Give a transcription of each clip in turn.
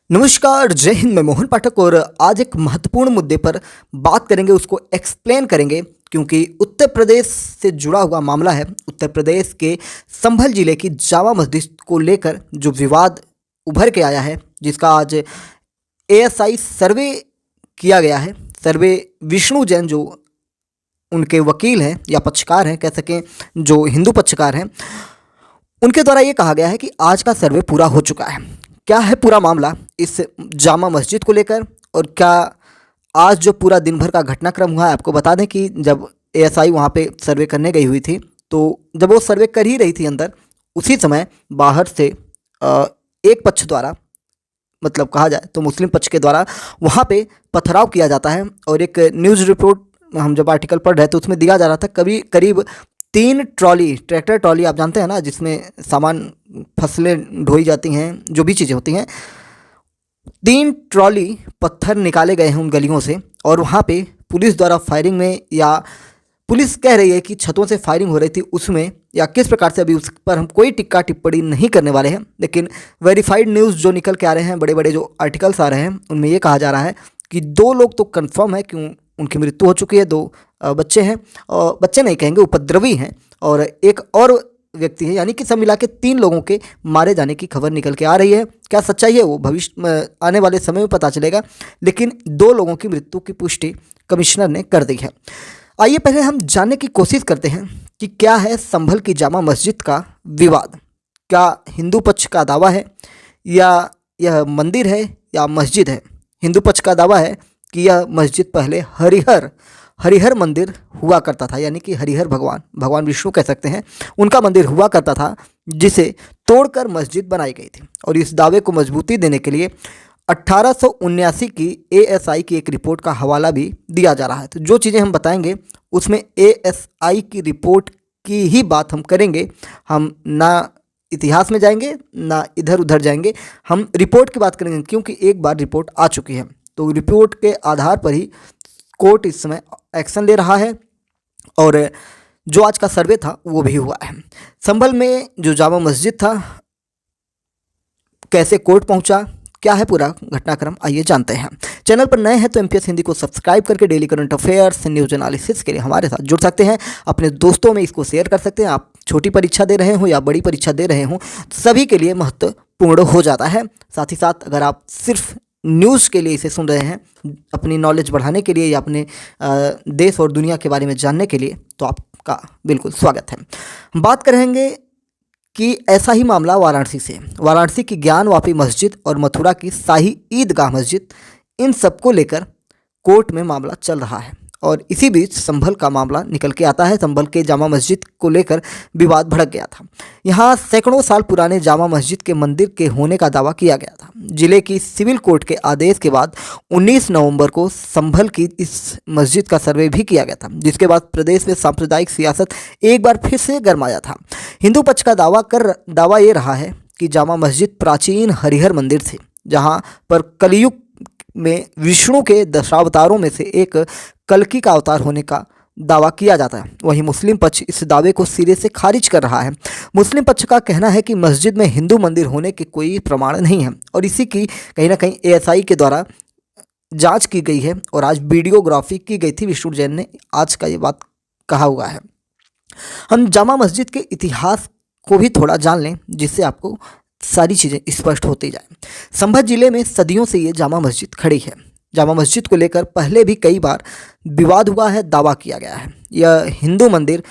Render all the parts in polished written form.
नमस्कार, जय हिंद। मैं मोहन पाठक और आज एक महत्वपूर्ण मुद्दे पर बात करेंगे, उसको एक्सप्लेन करेंगे क्योंकि उत्तर प्रदेश से जुड़ा हुआ मामला है। उत्तर प्रदेश के संभल जिले की जामा मस्जिद को लेकर जो विवाद उभर के आया है, जिसका आज एएसआई सर्वे किया गया है। सर्वे विष्णु जैन जो उनके वकील हैं या पक्षकार हैं, कह सकें जो हिंदू पक्षकार हैं, उनके द्वारा ये कहा गया है कि आज का सर्वे पूरा हो चुका है। क्या है पूरा मामला इस जामा मस्जिद को लेकर और क्या आज जो पूरा दिन भर का घटनाक्रम हुआ है। आपको बता दें कि जब एएसआई वहाँ पे सर्वे करने गई हुई थी, तो जब वो सर्वे कर ही रही थी अंदर, उसी समय बाहर से एक पक्ष द्वारा, मतलब कहा जाए तो मुस्लिम पक्ष के द्वारा वहाँ पे पथराव किया जाता है। और एक न्यूज़ रिपोर्ट हम जब आर्टिकल पढ़ रहे थे उसमें दिया जा रहा था, करीब 3 ट्रॉली, ट्रैक्टर ट्रॉली आप जानते हैं ना, जिसमें सामान फसलें ढोई जाती हैं, जो भी चीज़ें होती हैं, 3 ट्रॉली पत्थर निकाले गए हैं उन गलियों से। और वहाँ पे पुलिस द्वारा फायरिंग में, या पुलिस कह रही है कि छतों से फायरिंग हो रही थी उसमें, या किस प्रकार से, अभी उस पर हम कोई टिक्का टिप्पणी नहीं करने वाले हैं। लेकिन वेरीफाइड न्यूज़ जो निकल के आ रहे हैं, बड़े बड़े जो आर्टिकल्स आ रहे हैं, उनमें ये कहा जा रहा है कि 2 लोग तो कंफर्म है कि उनकी मृत्यु हो चुकी है। 2 बच्चे हैं, और बच्चे नहीं कहेंगे, उपद्रवी हैं, और एक और व्यक्ति है, यानी कि सब मिला के 3 लोगों के मारे जाने की खबर निकल के आ रही है। क्या सच्चाई है वो भविष्य में आने वाले समय में पता चलेगा, लेकिन 2 लोगों की मृत्यु की पुष्टि कमिश्नर ने कर दी है। आइए पहले हम जानने की कोशिश करते हैं कि क्या है संभल की जामा मस्जिद का विवाद। क्या हिंदू पक्ष का दावा है या यह मंदिर है या मस्जिद है। हिंदू पक्ष का दावा है कि यह मस्जिद पहले हरिहर मंदिर हुआ करता था, यानी कि हरिहर भगवान विष्णु कह सकते हैं, उनका मंदिर हुआ करता था, जिसे तोड़कर मस्जिद बनाई गई थी। और इस दावे को मजबूती देने के लिए 1879 की एएसआई की एक रिपोर्ट का हवाला भी दिया जा रहा है। तो जो चीज़ें हम बताएंगे उसमें एएसआई की रिपोर्ट की ही बात हम करेंगे। हम ना इतिहास में जाएंगे ना इधर उधर जाएंगे, हम रिपोर्ट की बात करेंगे, क्योंकि एक बार रिपोर्ट आ चुकी है। तो रिपोर्ट के आधार पर ही कोर्ट इस समय एक्शन ले रहा है, और जो आज का सर्वे था वो भी हुआ है। संभल में जो जामा मस्जिद था, कैसे कोर्ट पहुंचा, क्या है पूरा घटनाक्रम, आइए जानते हैं। चैनल पर नए हैं तो एमपीएस हिंदी को सब्सक्राइब करके daily current affairs, news analysis के लिए हमारे साथ जुड़ सकते हैं। अपने दोस्तों में इसको शेयर कर सकते हैं। आप छोटी परीक्षा दे रहे हो या बड़ी परीक्षा दे रहे हो, सभी के लिए महत्वपूर्ण हो जाता है। साथ ही साथ अगर आप सिर्फ न्यूज़ के लिए इसे सुन रहे हैं, अपनी नॉलेज बढ़ाने के लिए या अपने देश और दुनिया के बारे में जानने के लिए, तो आपका बिल्कुल स्वागत है। बात करेंगे कि ऐसा ही मामला वाराणसी से। वाराणसी की ज्ञानवापी मस्जिद और मथुरा की शाही ईदगाह मस्जिद, इन सबको लेकर कोर्ट में मामला चल रहा है। और इसी बीच संभल का मामला निकल के आता है। संभल के जामा मस्जिद को लेकर विवाद भड़क गया था। यहाँ सैकड़ों साल पुराने जामा मस्जिद के मंदिर के होने का दावा किया गया था। जिले की सिविल कोर्ट के आदेश के बाद 19 नवंबर को संभल की इस मस्जिद का सर्वे भी किया गया था, जिसके बाद प्रदेश में सांप्रदायिक सियासत एक बार फिर से गरमाया था। हिंदू पक्ष का दावा ये रहा है कि जामा मस्जिद प्राचीन हरिहर मंदिर थे, जहाँ पर कलयुग में विष्णु के दशावतारों में से एक कल्कि का अवतार होने का दावा किया जाता है। वहीं मुस्लिम पक्ष इस दावे को सिरे से खारिज कर रहा है। मुस्लिम पक्ष का कहना है कि मस्जिद में हिंदू मंदिर होने के कोई प्रमाण नहीं है, और इसी की कहीं ना कहीं एएसआई के द्वारा जांच की गई है, और आज वीडियोग्राफी की गई थी। विष्णु जैन ने आज का ये बात कहा हुआ है। हम जामा मस्जिद के इतिहास को भी थोड़ा जान लें, जिससे आपको सारी चीज़ें स्पष्ट होती जाए। संभल जिले में सदियों से ये जामा मस्जिद खड़ी है। जामा मस्जिद को लेकर पहले भी कई बार विवाद हुआ है, दावा किया गया है यह हिंदू मंदिर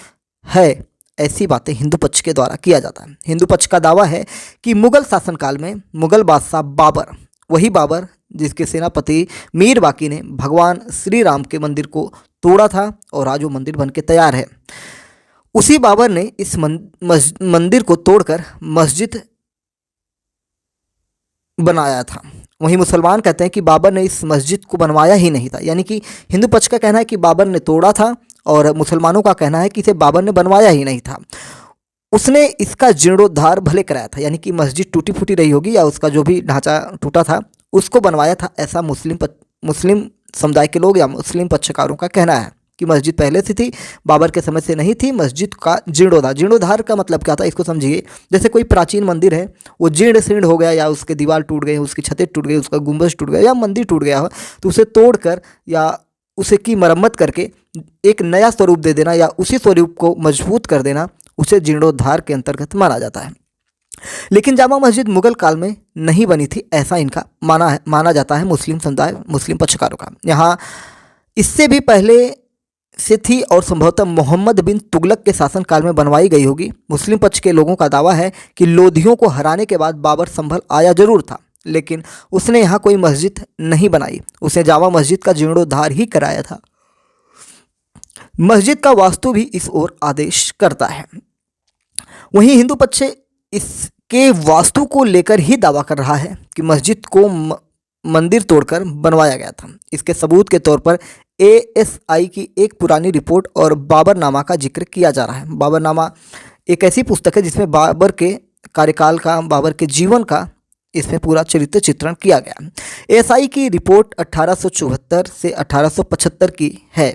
है, ऐसी बातें हिंदू पक्ष के द्वारा किया जाता है। हिंदू पक्ष का दावा है कि मुगल शासनकाल में मुगल बादशाह बाबर, वही बाबर जिसके सेनापति मीर बाकी ने भगवान श्री राम के मंदिर को तोड़ा था, और आज वो मंदिर बन के तैयार है, उसी बाबर ने इस मंदिर को तोड़कर मस्जिद बनाया था। वहीं मुसलमान कहते हैं कि बाबर ने इस मस्जिद को बनवाया ही नहीं था, यानी कि हिंदू पक्ष का कहना है कि बाबर ने तोड़ा था, और मुसलमानों का कहना है कि इसे बाबर ने बनवाया ही नहीं था। उसने इसका जीर्णोद्धार भले कराया था, यानी कि मस्जिद टूटी फूटी रही होगी या उसका जो भी ढांचा टूटा था उसको बनवाया था, ऐसा मुस्लिम समुदाय के लोग या मुस्लिम पक्षकारों का कहना है। कि मस्जिद पहले से थी, बाबर के समय से नहीं थी। मस्जिद का जीर्णोद्धार, जीर्णोद्धार का मतलब क्या था इसको समझिए। जैसे कोई प्राचीन मंदिर है, वो जीर्ण शीर्ण हो गया, या उसके दीवार टूट गए, उसकी छतें टूट गई, उसका गुंबज टूट गया, या मंदिर टूट गया हो, तो उसे तोड़कर या उसे की मरम्मत करके एक नया स्वरूप दे देना या उसी स्वरूप को मजबूत कर देना, उसे जीर्णोद्धार के अंतर्गत माना जाता है। लेकिन जामा मस्जिद मुगल काल में नहीं बनी थी, ऐसा इनका माना जाता है मुस्लिम समुदाय, मुस्लिम पक्षकारों का। यहाँ इससे भी पहले से थी और संभवतः मोहम्मद बिन तुगलक के शासनकाल में बनवाई गई होगी। मुस्लिम पक्ष के लोगों का दावा है कि लोधियों को हराने के बाद बाबर संभल आया जरूर था, लेकिन उसने यहाँ कोई मस्जिद नहीं बनाई, उसने जामा मस्जिद का जीर्णोद्धार ही कराया था। मस्जिद का वास्तु भी इस ओर आदेश करता है। वहीं हिंदू पक्ष इसके वास्तु को लेकर ही दावा कर रहा है कि मस्जिद को मंदिर तोड़कर बनवाया गया था। इसके सबूत के तौर पर ASI की एक पुरानी रिपोर्ट और बाबरनामा का जिक्र किया जा रहा है। बाबरनामा एक ऐसी पुस्तक है जिसमें बाबर के कार्यकाल का, बाबर के जीवन का इसमें पूरा चरित्र चित्रण किया गया। ASI की रिपोर्ट 1874 से 1875 की है,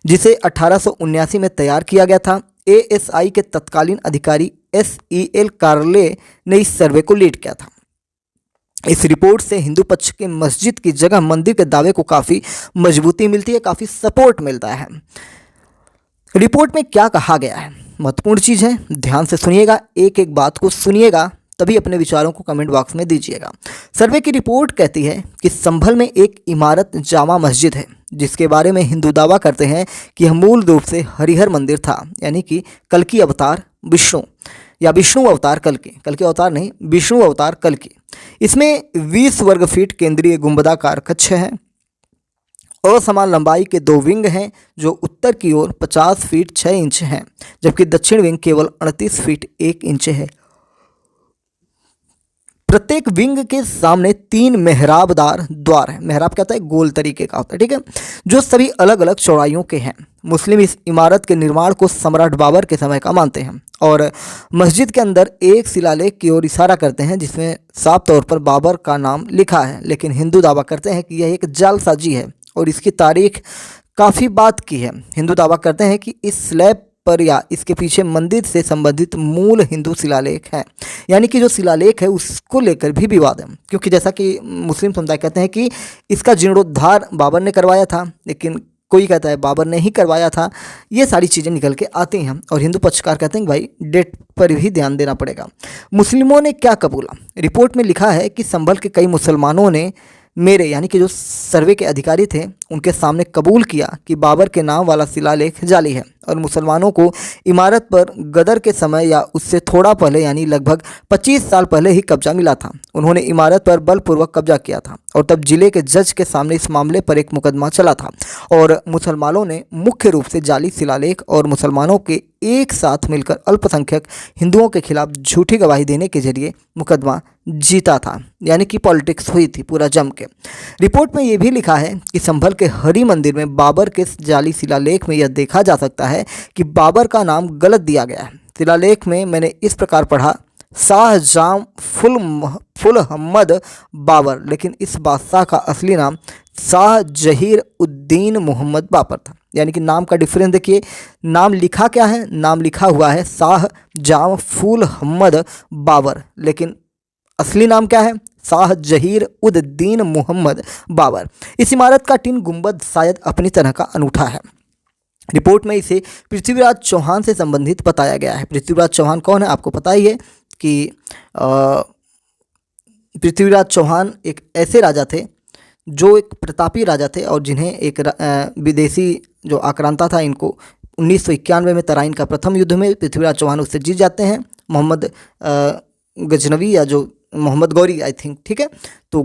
जिसे 1879 में तैयार किया गया था। ASI के तत्कालीन अधिकारी SEL कार्ले ने इस सर्वे को लीड किया था। इस रिपोर्ट से हिंदू पक्ष के मस्जिद की जगह मंदिर के दावे को काफ़ी मजबूती मिलती है, काफ़ी सपोर्ट मिलता है। रिपोर्ट में क्या कहा गया है, महत्वपूर्ण चीज़ है, ध्यान से सुनिएगा, एक एक बात को सुनिएगा, तभी अपने विचारों को कमेंट बॉक्स में दीजिएगा। सर्वे की रिपोर्ट कहती है कि संभल में एक इमारत जामा मस्जिद है, जिसके बारे में हिंदू दावा करते हैं कि यह मूल रूप से हरिहर मंदिर था, यानी कि कल्कि अवतार विष्णु या विष्णु अवतार कल्कि अवतार नहीं, विष्णु अवतार कल्कि। इसमें 20 वर्ग फीट केंद्रीय गुंबदाकार कक्ष है, असमान लंबाई के 2 विंग हैं जो उत्तर की ओर 50 फीट 6 इंच हैं, जबकि दक्षिण विंग केवल 38 फीट 1 इंच है। प्रत्येक विंग के सामने 3 मेहराबदार द्वार है। मेहराब कहता है गोल तरीके का होता है, ठीक है, जो सभी अलग अलग चौड़ाइयों के हैं। मुस्लिम इस इमारत के निर्माण को सम्राट बाबर के समय का मानते हैं और मस्जिद के अंदर एक शिलालेख की ओर इशारा करते हैं जिसमें साफ तौर पर बाबर का नाम लिखा है, लेकिन हिंदू दावा करते हैं कि यह एक जालसाजी है और इसकी तारीख काफ़ी बाद की है। हिंदू दावा करते हैं कि इस स्लैब पर या इसके पीछे मंदिर से संबंधित मूल हिंदू शिलालेख है, यानी कि जो शिलालेख है उसको लेकर भी विवाद है, क्योंकि जैसा कि मुस्लिम समुदाय कहते हैं कि इसका जीर्णोद्धार बाबर ने करवाया था, लेकिन कोई कहता है बाबर ने ही करवाया था। ये सारी चीज़ें निकल के आती हैं और हिंदू पक्षकार कहते हैं कि भाई डेट पर भी ध्यान देना पड़ेगा। मुस्लिमों ने क्या कबूला, रिपोर्ट में लिखा है कि संभल के कई मुसलमानों ने मेरे यानी कि जो सर्वे के अधिकारी थे उनके सामने कबूल किया कि बाबर के नाम वाला शिलालेख जाली है और मुसलमानों को इमारत पर गदर के समय या उससे थोड़ा पहले यानी लगभग 25 साल पहले ही कब्जा मिला था। उन्होंने इमारत पर बलपूर्वक कब्जा किया था और तब जिले के जज के सामने इस मामले पर एक मुकदमा चला था और मुसलमानों ने मुख्य रूप से जाली शिलालेख और मुसलमानों के एक साथ मिलकर अल्पसंख्यक हिंदुओं के खिलाफ झूठी गवाही देने के जरिए मुकदमा जीता था, यानी कि पॉलिटिक्स हुई थी पूरा जम के। रिपोर्ट में यह भी लिखा है कि संभल के हरि मंदिर में बाबर के जाली शिलालेख में यह देखा जा सकता है कि बाबर का नाम गलत दिया गया है। शिलालेख में मैंने इस प्रकार पढ़ा, शाहजहां फुल हमद बाबर, लेकिन इस बादशाह का असली नाम शाह जहीर उद्दीन मोहम्मद बाबर था। यानी कि नाम का डिफरेंस देखिए, नाम लिखा क्या है, नाम लिखा हुआ है शाहजहां फुल हमद बाबर, लेकिन असली नाम क्या है, शाह जहीर उद्दीन मोहम्मद बाबर। इस इमारत का 3 गुंबद शायद अपनी तरह का अनूठा है। रिपोर्ट में इसे पृथ्वीराज चौहान से संबंधित बताया गया है। पृथ्वीराज चौहान कौन है, आपको पता ही है कि पृथ्वीराज चौहान एक ऐसे राजा थे जो एक प्रतापी राजा थे और जिन्हें एक विदेशी जो आक्रांता था, इनको 1991 में तराइन का प्रथम युद्ध में पृथ्वीराज चौहान उससे जीत जाते हैं। मोहम्मद गजनवी या जो मोहम्मद गौरी आई थिंक, ठीक है, तो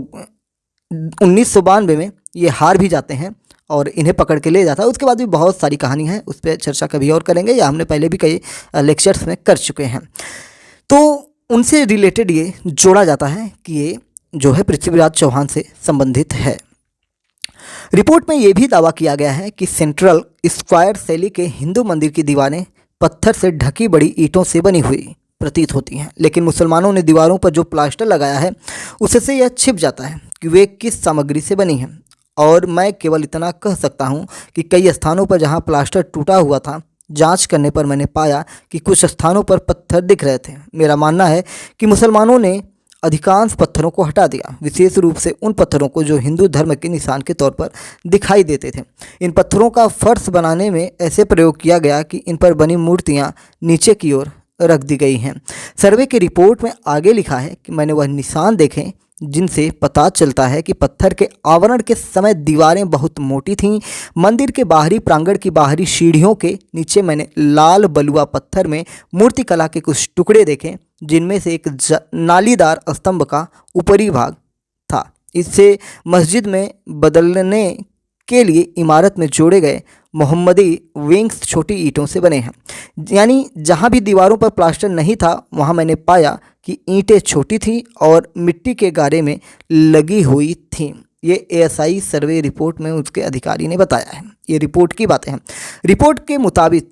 1992 में ये हार भी जाते हैं और इन्हें पकड़ के ले जाता है। उसके बाद भी बहुत सारी कहानी है, उस पर चर्चा कभी और करेंगे या हमने पहले भी कई लेक्चर्स में कर चुके हैं। तो उनसे रिलेटेड ये जोड़ा जाता है कि ये जो है पृथ्वीराज चौहान से संबंधित है। रिपोर्ट में ये भी दावा किया गया है कि सेंट्रल स्क्वायर शैली के हिंदू मंदिर की दीवारें पत्थर से ढकी बड़ी ईंटों से बनी हुई प्रतीत होती हैं, लेकिन मुसलमानों ने दीवारों पर जो प्लास्टर लगाया है उससे यह छिप जाता है कि वे किस सामग्री से बनी हैं। और मैं केवल इतना कह सकता हूं कि कई स्थानों पर जहां प्लास्टर टूटा हुआ था, जांच करने पर मैंने पाया कि कुछ स्थानों पर पत्थर दिख रहे थे। मेरा मानना है कि मुसलमानों ने अधिकांश पत्थरों को हटा दिया, विशेष रूप से उन पत्थरों को जो हिंदू धर्म के निशान के तौर पर दिखाई देते थे। इन पत्थरों का फर्श बनाने में ऐसे प्रयोग किया गया कि इन पर बनी मूर्तियां नीचे की ओर रख दी गई हैं। सर्वे की रिपोर्ट में आगे लिखा है कि मैंने वह निशान देखे जिनसे पता चलता है कि पत्थर के आवरण के समय दीवारें बहुत मोटी थीं। मंदिर के बाहरी प्रांगण की बाहरी सीढ़ियों के नीचे मैंने लाल बलुआ पत्थर में मूर्तिकला के कुछ टुकड़े देखे, जिनमें से एक नालीदार स्तंभ का ऊपरी भाग था। इससे मस्जिद में बदलने के लिए इमारत में जोड़े गए मोहम्मदी विंग्स छोटी ईंटों से बने हैं। यानी जहाँ भी दीवारों पर प्लास्टर नहीं था वहाँ मैंने पाया कि ईंटें छोटी थीं और मिट्टी के गारे में लगी हुई थीं। ये एएसआई सर्वे रिपोर्ट में उसके अधिकारी ने बताया है। ये रिपोर्ट की बातें हैं। रिपोर्ट के मुताबिक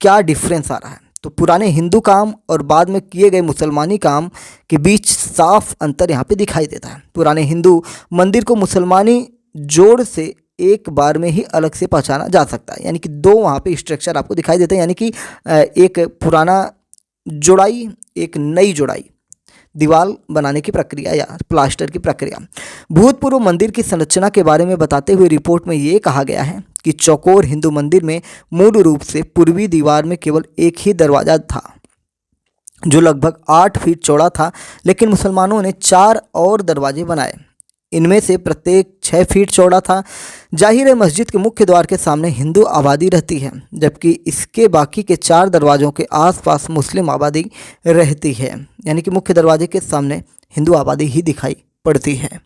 क्या डिफरेंस आ रहा है, तो पुराने हिंदू काम और बाद में किए गए मुसलमानी काम के बीच साफ अंतर यहाँ पे दिखाई देता है। पुराने हिंदू मंदिर को मुसलमानी जोड़ से एक बार में ही अलग से पहचाना जा सकता है, यानी कि दो वहाँ पे स्ट्रक्चर आपको दिखाई देते हैं, यानी कि एक पुराना जोड़ाई, एक नई जोड़ाई, दीवार बनाने की प्रक्रिया या प्लास्टर की प्रक्रिया। भूतपूर्व मंदिर की संरचना के बारे में बताते हुए रिपोर्ट में ये कहा गया है कि चौकोर हिंदू मंदिर में मूल रूप से पूर्वी दीवार में केवल एक ही दरवाज़ा था जो लगभग 8 फीट चौड़ा था, लेकिन मुसलमानों ने 4 और दरवाजे बनाए। इनमें से प्रत्येक 6 फीट चौड़ा था। जाहिर है मस्जिद के मुख्य द्वार के सामने हिंदू आबादी रहती है, जबकि इसके बाकी के 4 दरवाज़ों के आसपास मुस्लिम आबादी रहती है, यानी कि मुख्य दरवाजे के सामने हिंदू आबादी ही दिखाई पड़ती है।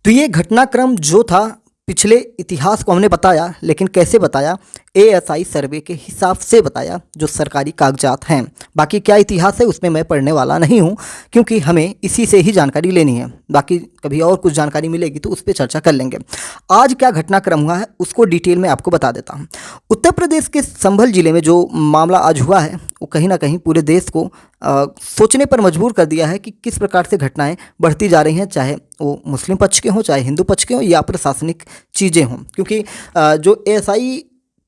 तो ये घटनाक्रम जो था पिछले इतिहास को हमने बताया, लेकिन कैसे बताया? एएसआई सर्वे के हिसाब से बताया, जो सरकारी कागजात हैं। बाकी क्या इतिहास है उसमें मैं पढ़ने वाला नहीं हूं, क्योंकि हमें इसी से ही जानकारी लेनी है। बाकी कभी और कुछ जानकारी मिलेगी तो उस पर चर्चा कर लेंगे। आज क्या घटनाक्रम हुआ है उसको डिटेल में आपको बता देता हूं। उत्तर प्रदेश के संभल जिले में जो मामला आज हुआ है वो कहीं ना कहीं पूरे देश को सोचने पर मजबूर कर दिया है कि किस प्रकार से घटनाएं बढ़ती जा रही हैं, चाहे वो मुस्लिम पक्ष के हों, चाहे हिंदू पक्ष के हों, या प्रशासनिक चीज़ें हों। क्योंकि जो एएसआई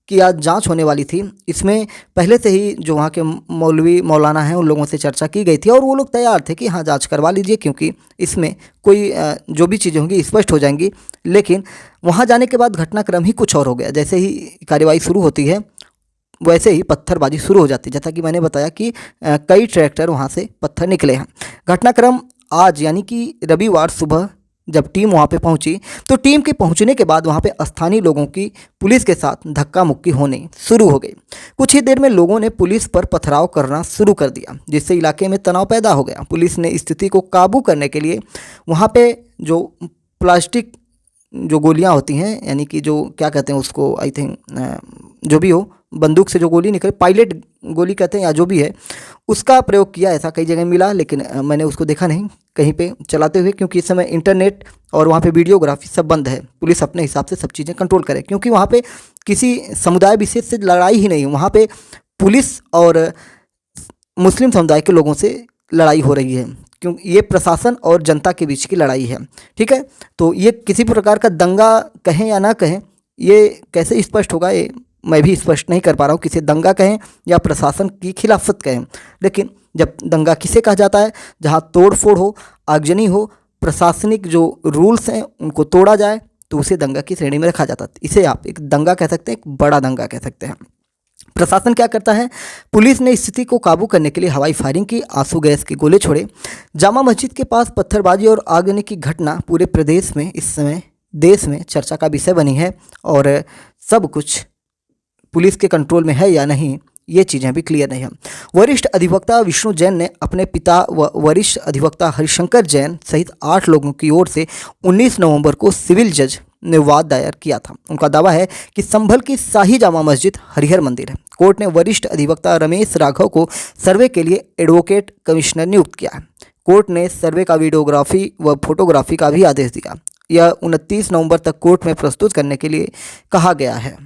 की आज जांच होने वाली थी, इसमें पहले से ही जो वहाँ के मौलवी मौलाना हैं उन लोगों से चर्चा की गई थी और वो लोग तैयार थे कि हाँ जांच करवा लीजिए, क्योंकि इसमें कोई जो भी चीज़ें होंगी स्पष्ट हो जाएंगी। लेकिन वहाँ जाने के बाद घटनाक्रम ही कुछ और हो गया। जैसे ही कार्यवाही शुरू होती है वैसे ही पत्थरबाजी शुरू हो जाती है। जैसा कि मैंने बताया कि कई ट्रैक्टर वहाँ से पत्थर निकले हैं। घटनाक्रम आज यानी कि रविवार सुबह जब टीम वहाँ पे पहुँची तो टीम के पहुँचने के बाद वहाँ पे स्थानीय लोगों की पुलिस के साथ धक्का मुक्की होने शुरू हो गई। कुछ ही देर में लोगों ने पुलिस पर पथराव करना शुरू कर दिया, जिससे इलाके में तनाव पैदा हो गया। पुलिस ने स्थिति को काबू करने के लिए वहाँ पे जो प्लास्टिक जो गोलियाँ होती हैं, यानी कि जो क्या कहते हैं उसको, आई थिंक जो भी हो, बंदूक से जो गोली निकले, पायलट गोली कहते हैं या जो भी है, उसका प्रयोग किया। ऐसा कई जगह मिला, लेकिन मैंने उसको देखा नहीं कहीं पे चलाते हुए, क्योंकि इस समय इंटरनेट और वहाँ पे वीडियोग्राफी सब बंद है। पुलिस अपने हिसाब से सब चीज़ें कंट्रोल करे, क्योंकि वहाँ पे किसी समुदाय विशेष से लड़ाई ही नहीं, वहाँ पे पुलिस और मुस्लिम समुदाय के लोगों से लड़ाई हो रही है, क्योंकि ये प्रशासन और जनता के बीच की लड़ाई है। ठीक है, तो ये किसी प्रकार का दंगा कहें या ना कहें, ये कैसे स्पष्ट होगा ये मैं भी स्पष्ट नहीं कर पा रहा हूँ। किसे दंगा कहें या प्रशासन की खिलाफत कहें, लेकिन जब दंगा किसे कहा जाता है? जहाँ तोड़ फोड़ हो, आगजनी हो, प्रशासनिक जो रूल्स हैं उनको तोड़ा जाए, तो उसे दंगा की श्रेणी में रखा जाता है। इसे आप एक दंगा कह सकते हैं, एक बड़ा दंगा कह सकते हैं। प्रशासन क्या करता है? पुलिस ने स्थिति को काबू करने के लिए हवाई फायरिंग की, आंसू गैस के गोले छोड़े। जामा मस्जिद के पास पत्थरबाजी और आगजनी की घटना पूरे प्रदेश में इस समय देश में चर्चा का विषय बनी है, और सब कुछ पुलिस के कंट्रोल में है या नहीं ये चीज़ें भी क्लियर नहीं हैं। वरिष्ठ अधिवक्ता विष्णु जैन ने अपने पिता व वरिष्ठ अधिवक्ता हरिशंकर जैन सहित 8 लोगों की ओर से 19 नवंबर को सिविल जज ने वाद दायर किया था। उनका दावा है कि संभल की शाही जामा मस्जिद हरिहर मंदिर है। कोर्ट ने वरिष्ठ अधिवक्ता रमेश राघव को सर्वे के लिए एडवोकेट कमिश्नर नियुक्त किया। कोर्ट ने सर्वे का वीडियोग्राफी व फोटोग्राफी का भी आदेश दिया। यह 29 नवंबर तक कोर्ट में प्रस्तुत करने के लिए कहा गया है।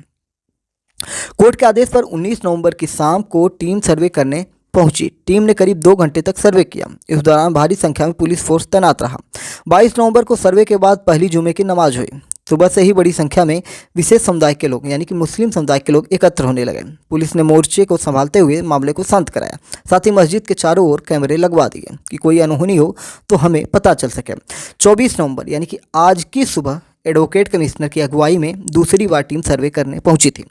कोर्ट के आदेश पर 19 नवंबर की शाम को टीम सर्वे करने पहुंची। टीम ने करीब 2 घंटे तक सर्वे किया। इस दौरान भारी संख्या में पुलिस फोर्स तैनात रहा। 22 नवंबर को सर्वे के बाद पहली जुमे की नमाज हुई। सुबह से ही बड़ी संख्या में विशेष समुदाय के लोग यानी कि मुस्लिम समुदाय के लोग एकत्र होने लगे। पुलिस ने मोर्चे को संभालते हुए मामले को शांत कराया। साथ ही मस्जिद के चारों ओर कैमरे लगवा दिए कि कोई अनहोनी हो तो हमें पता चल सके। 24 नवंबर यानी कि आज की सुबह एडवोकेट कमिश्नर की अगुवाई में दूसरी बार टीम सर्वे करने पहुंची थी।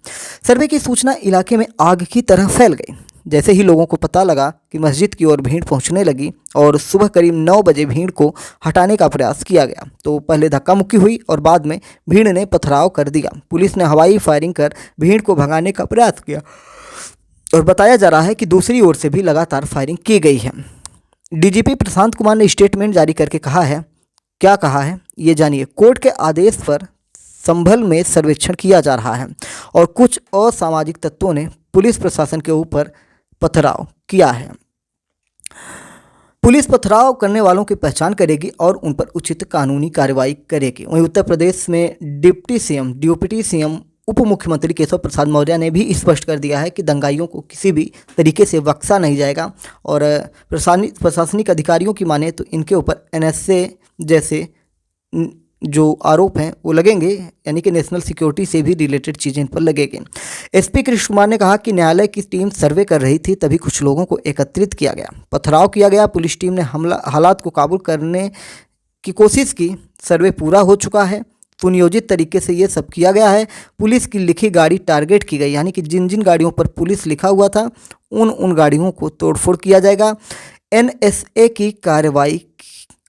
सर्वे की सूचना इलाके में आग की तरह फैल गई। जैसे ही लोगों को पता लगा कि मस्जिद की ओर भीड़ पहुंचने लगी और सुबह करीब 9 बजे भीड़ को हटाने का प्रयास किया गया तो पहले धक्का मुक्की हुई और बाद में भीड़ ने पथराव कर दिया। पुलिस ने हवाई फायरिंग कर भीड़ को भगाने का प्रयास किया और बताया जा रहा है कि दूसरी ओर से भी लगातार फायरिंग की गई है। डीजीपी प्रशांत कुमार ने स्टेटमेंट जारी करके कहा है, क्या कहा है ये जानिए। कोर्ट के आदेश पर संभल में सर्वेक्षण किया जा रहा है और कुछ असामाजिक तत्वों ने पुलिस प्रशासन के ऊपर पथराव किया है। पुलिस पथराव करने वालों की पहचान करेगी और उन पर उचित कानूनी कार्रवाई करेगी। वहीं उत्तर प्रदेश में डिप्टी सीएम उप मुख्यमंत्री केशव प्रसाद मौर्य ने भी स्पष्ट कर दिया है कि दंगाइयों को किसी भी तरीके से बख्शा नहीं जाएगा और प्रशासनिक अधिकारियों की माने तो इनके ऊपर एनएसए जैसे जो आरोप हैं वो लगेंगे, यानी कि नेशनल सिक्योरिटी से भी रिलेटेड चीज़ें इन पर लगेंगी। एसपी कृष्ण कुमार ने कहा कि न्यायालय की टीम सर्वे कर रही थी, तभी कुछ लोगों को एकत्रित किया गया, पथराव किया गया। पुलिस टीम ने हालात को काबू करने की कोशिश की। सर्वे पूरा हो चुका है। सुनियोजित तरीके से ये सब किया गया है। पुलिस की लिखी गाड़ी टारगेट की गई, यानी कि जिन जिन गाड़ियों पर पुलिस लिखा हुआ था उन गाड़ियों को तोड़फोड़ किया जाएगा। एनएसए की कार्रवाई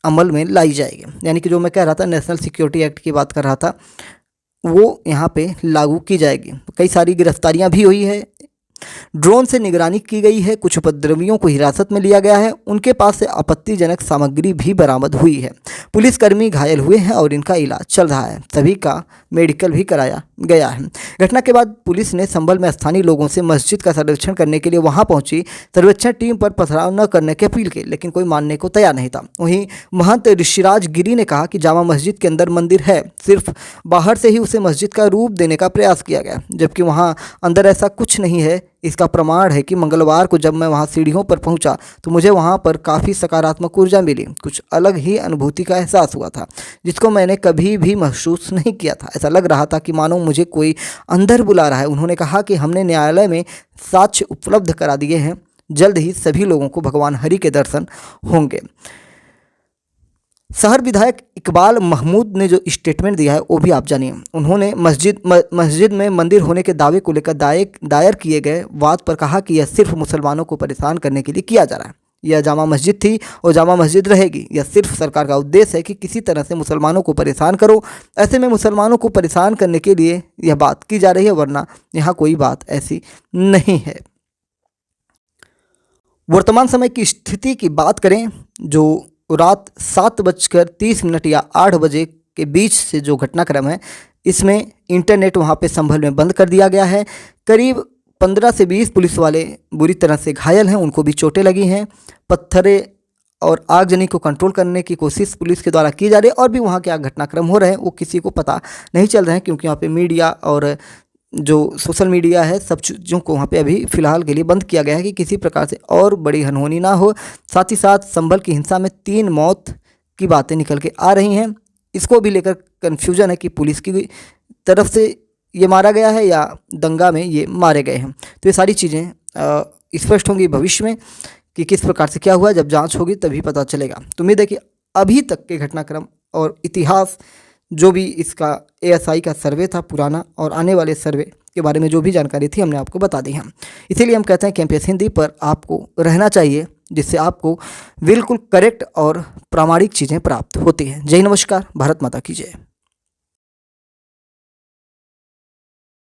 अमल में लाई जाएगी, यानी कि जो मैं कह रहा था नेशनल सिक्योरिटी एक्ट की बात कर रहा था वो यहाँ पे लागू की जाएगी। कई सारी गिरफ्तारियां भी हुई है। ड्रोन से निगरानी की गई है। कुछ उपद्रवियों को हिरासत में लिया गया है। उनके पास से आपत्तिजनक सामग्री भी बरामद हुई है। पुलिसकर्मी घायल हुए हैं और इनका इलाज चल रहा है। सभी का मेडिकल भी कराया गया है। घटना के बाद पुलिस ने संभल में स्थानीय लोगों से मस्जिद का सर्वेक्षण करने के लिए वहां पहुंची। सर्वेक्षण टीम पर पथराव न करने की अपील की, लेकिन कोई मानने को तैयार नहीं था। वहीं महंत ऋषिराज गिरी ने कहा कि जामा मस्जिद के अंदर मंदिर है, सिर्फ बाहर से ही उसे मस्जिद का रूप देने का प्रयास किया गया, जबकि वहाँ अंदर ऐसा कुछ नहीं है। इसका प्रमाण है कि मंगलवार को जब मैं वहाँ सीढ़ियों पर पहुँचा तो मुझे वहाँ पर काफ़ी सकारात्मक ऊर्जा मिली। कुछ अलग ही अनुभूति का एहसास हुआ था जिसको मैंने कभी भी महसूस नहीं किया था। ऐसा लग रहा था कि मानो मुझे कोई अंदर बुला रहा है। उन्होंने कहा कि हमने न्यायालय में साक्ष्य उपलब्ध करा दिए हैं। जल्द ही सभी लोगों को भगवान हरि के दर्शन होंगे। शहर विधायक इकबाल महमूद ने जो स्टेटमेंट दिया है वो भी आप जानिए। उन्होंने मस्जिद में मंदिर होने के दावे को लेकर दायर किए गए वाद पर कहा कि यह सिर्फ मुसलमानों को परेशान करने के लिए किया जा रहा है। यह जामा मस्जिद थी और जामा मस्जिद रहेगी। यह सिर्फ सरकार का उद्देश्य है कि किसी तरह से मुसलमानों को परेशान करो। ऐसे में मुसलमानों को परेशान करने के लिए यह बात की जा रही है, वरना यहाँ कोई बात ऐसी नहीं है। वर्तमान समय की स्थिति की बात करें, जो रात 7:30 या 8 बजे के बीच से जो घटनाक्रम है, इसमें इंटरनेट वहाँ पे संभल में बंद कर दिया गया है। करीब 15 से 20 पुलिस वाले बुरी तरह से घायल हैं, उनको भी चोटें लगी हैं। पत्थरे और आगजनी को कंट्रोल करने की कोशिश पुलिस के द्वारा की जा रही है। और भी वहाँ क्या घटनाक्रम हो रहे हैं वो किसी को पता नहीं चल रहे हैं, क्योंकि यहाँ पे मीडिया और जो सोशल मीडिया है सब चीज़ों को वहाँ पे अभी फ़िलहाल के लिए बंद किया गया है कि किसी प्रकार से और बड़ी अनहोनी ना हो। साथ ही साथ संभल की हिंसा में 3 मौत की बातें निकल के आ रही हैं। इसको भी लेकर कन्फ्यूजन है कि पुलिस की तरफ से ये मारा गया है या दंगा में ये मारे गए हैं। तो ये सारी चीज़ें स्पष्ट होंगी भविष्य में कि किस प्रकार से क्या हुआ। जब जाँच होगी तभी पता चलेगा। तो उम्मीद है कि अभी तक के घटनाक्रम और इतिहास जो भी इसका एएसआई का सर्वे था पुराना और आने वाले सर्वे के बारे में जो भी जानकारी थी हमने आपको बता दी है। इसीलिए हम कहते हैं कि एमपीएस हिंदी पर आपको रहना चाहिए, जिससे आपको बिल्कुल करेक्ट और प्रामाणिक चीज़ें प्राप्त होती हैं। जय नमस्कार, भारत माता की जय।